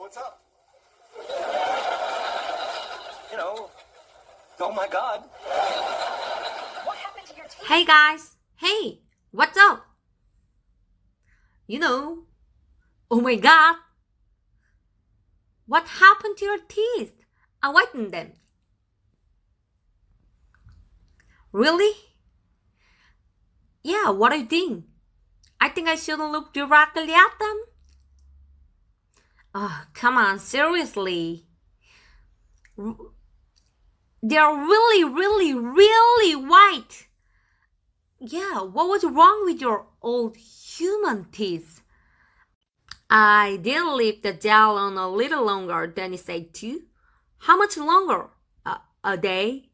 what's up? Oh my God. What happened to your teeth? Hey guys, hey, what's up? Oh my God. What happened to your teeth? I whitened them. Really? Yeah, what do you think? I think I shouldn't look directly at them. Oh, come on, seriously. They're really, really, really white. Yeah, what was wrong with your old human teeth? I did leave the gel on a little longer than it said to. How much longer? A day?